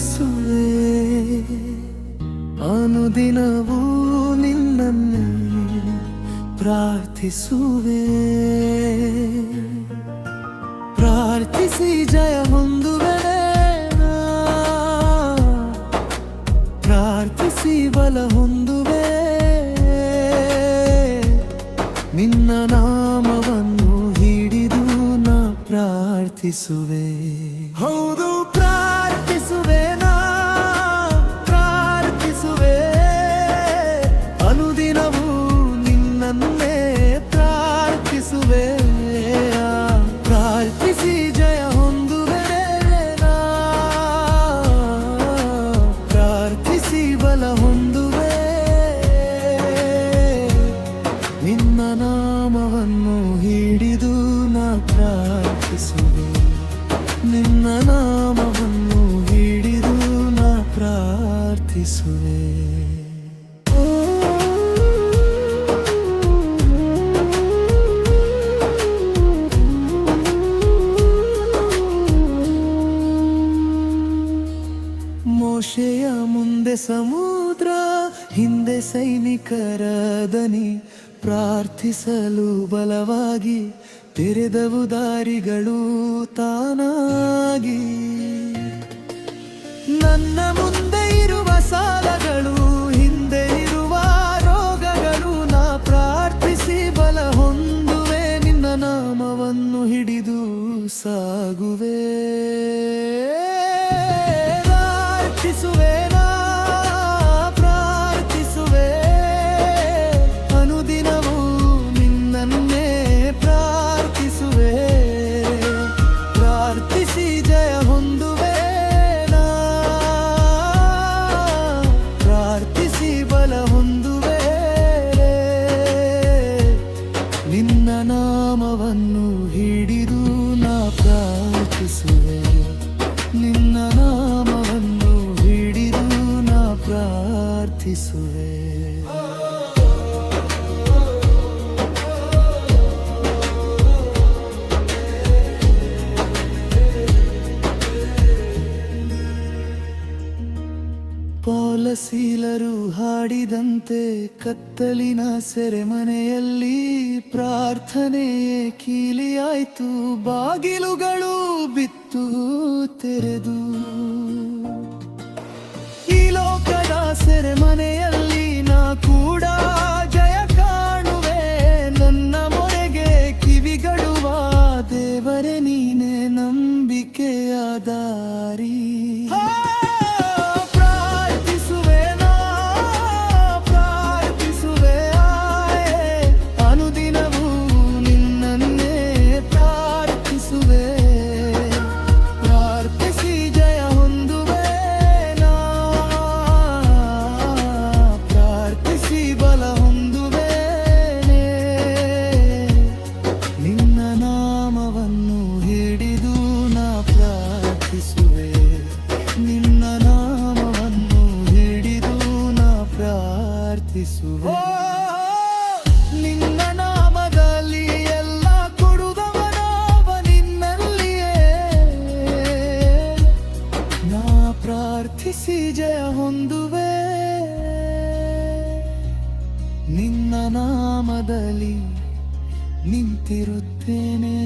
ಪ್ರಾರ್ಥಿಸುವೆ ಅನುದಿನವೂ ನಿನ್ನನ್ನೇ ಪ್ರಾರ್ಥಿಸುವೆ ಪ್ರಾರ್ಥಿಸಿ ಜಯ ಹೊಂದುವೆ ಪ್ರಾರ್ಥಿಸಿ ಬಲ ಹೊಂದುವೆ ನಿನ್ನ ನಾಮವನ್ನು ಹಿಡಿದು ನಾ ಪ್ರಾರ್ಥಿಸುವೆ ಹೌದು ಪ್ರಾರ್ಥಿಸುವೆ ನಾ ಪ್ರಾರ್ಥಿಸುವೆ ಅನುದಿನವೂ ನಿನ್ನನ್ನೇ ಪ್ರಾರ್ಥಿಸುವೆ ಪ್ರಾರ್ಥಿಸಿ ಜಯ ಹೊಂದುವೆ ನಾ ಪ್ರಾರ್ಥಿಸಿ ಬಲ ಹೊಂದುವೆ ನಿನ್ನ ನಾಮವನ್ನು ಹಿಡಿದು ನಾ ಪ್ರಾರ್ಥಿಸುವೆ ನಿನ್ನ ನಾಮವನ್ನು ಹಿಡಿದು ನಾ ಪ್ರಾರ್ಥಿಸುವೆ ಮೋಶೆಯ ಮುಂದೆ ಸಮುದ್ರ ಹಿಂದೆ ಸೈನಿಕರ ದನಿ ಪ್ರಾರ್ಥಿಸಲು ಬಲವಾಗಿ ತೆರೆದವು ದಾರಿಗಳು ತಾನಾಗಿ ನನ್ನ ಮುಂದೆ ಇರುವ ಸಾಲಗಳು ಹಿಂದೆ ಇರುವ ರೋಗಗಳು ನಾ ಪ್ರಾರ್ಥಿಸಿ ಬಲ ಹೊಂದುವೆ ನಿನ್ನ ನಾಮವನ್ನು ಹಿಡಿದು ಸಾಗುವೆ ಪ್ರಾರ್ಥಿಸುವೆ ನಾ ಪ್ರಾರ್ಥಿಸುವೆ ಅನುದಿನವೂ ನಿನ್ನನ್ನೇ ಪ್ರಾರ್ಥಿಸುವೆ ಪ್ರಾರ್ಥಿಸಿ ಜಯ ಹೊಂದುವೆ ನಾ ಪ್ರಾರ್ಥಿಸಿ ಬಲ ಹೊಂದುವೆ ನಿನ್ನ ನಾಮವನ್ನು ಹಿಡಿದು ನಾ ಪ್ರಾರ್ಥಿಸುವೆ ನಿನ್ನ ನಾಮವನ್ನು ಹಿಡಿದು ನಾ ಪ್ರಾರ್ಥಿಸುವೆ ಪೌಲಸೀಲರು ಹಾಡಿದಂತೆ ಕತ್ತಲಿನ ಸೆರೆಮನೆಯಲ್ಲಿ ಪ್ರಾರ್ಥನೆಯೇ ಕೀಲಿಯಾಯ್ತು ಬಾಗಿಲುಗಳು ಬಿತ್ತು ತೆರೆದು ಈ ಲೋಕದ ಸೆರೆಮನೆಯಲ್ಲಿ ನಾ ಕೂಡ ಜಯ ಕಾಣುವೆ ನನ್ನ ಮೊರೆಗೆ ಕಿವಿಗಡುವ ದೇವರೇ ನೀನೇ ನಂಬಿಕೆಯ ದಾರಿ ನಿನ್ನ ನಾಮವನ್ನು ಹಿಡಿದು ನಾ ಪ್ರಾರ್ಥಿಸುವೆ ನಿನ್ನ ನಾಮದಲ್ಲಿ ಎಲ್ಲ ಕೊಡುವವನಾವ ನಿನ್ನಲ್ಲಿಯೇ ನಾ ಪ್ರಾರ್ಥಿಸಿ ಜಯ ಹೊಂದುವೆ ನಿನ್ನ ನಾಮದಲ್ಲಿ ನಿಂತಿರುತ್ತೇನೆ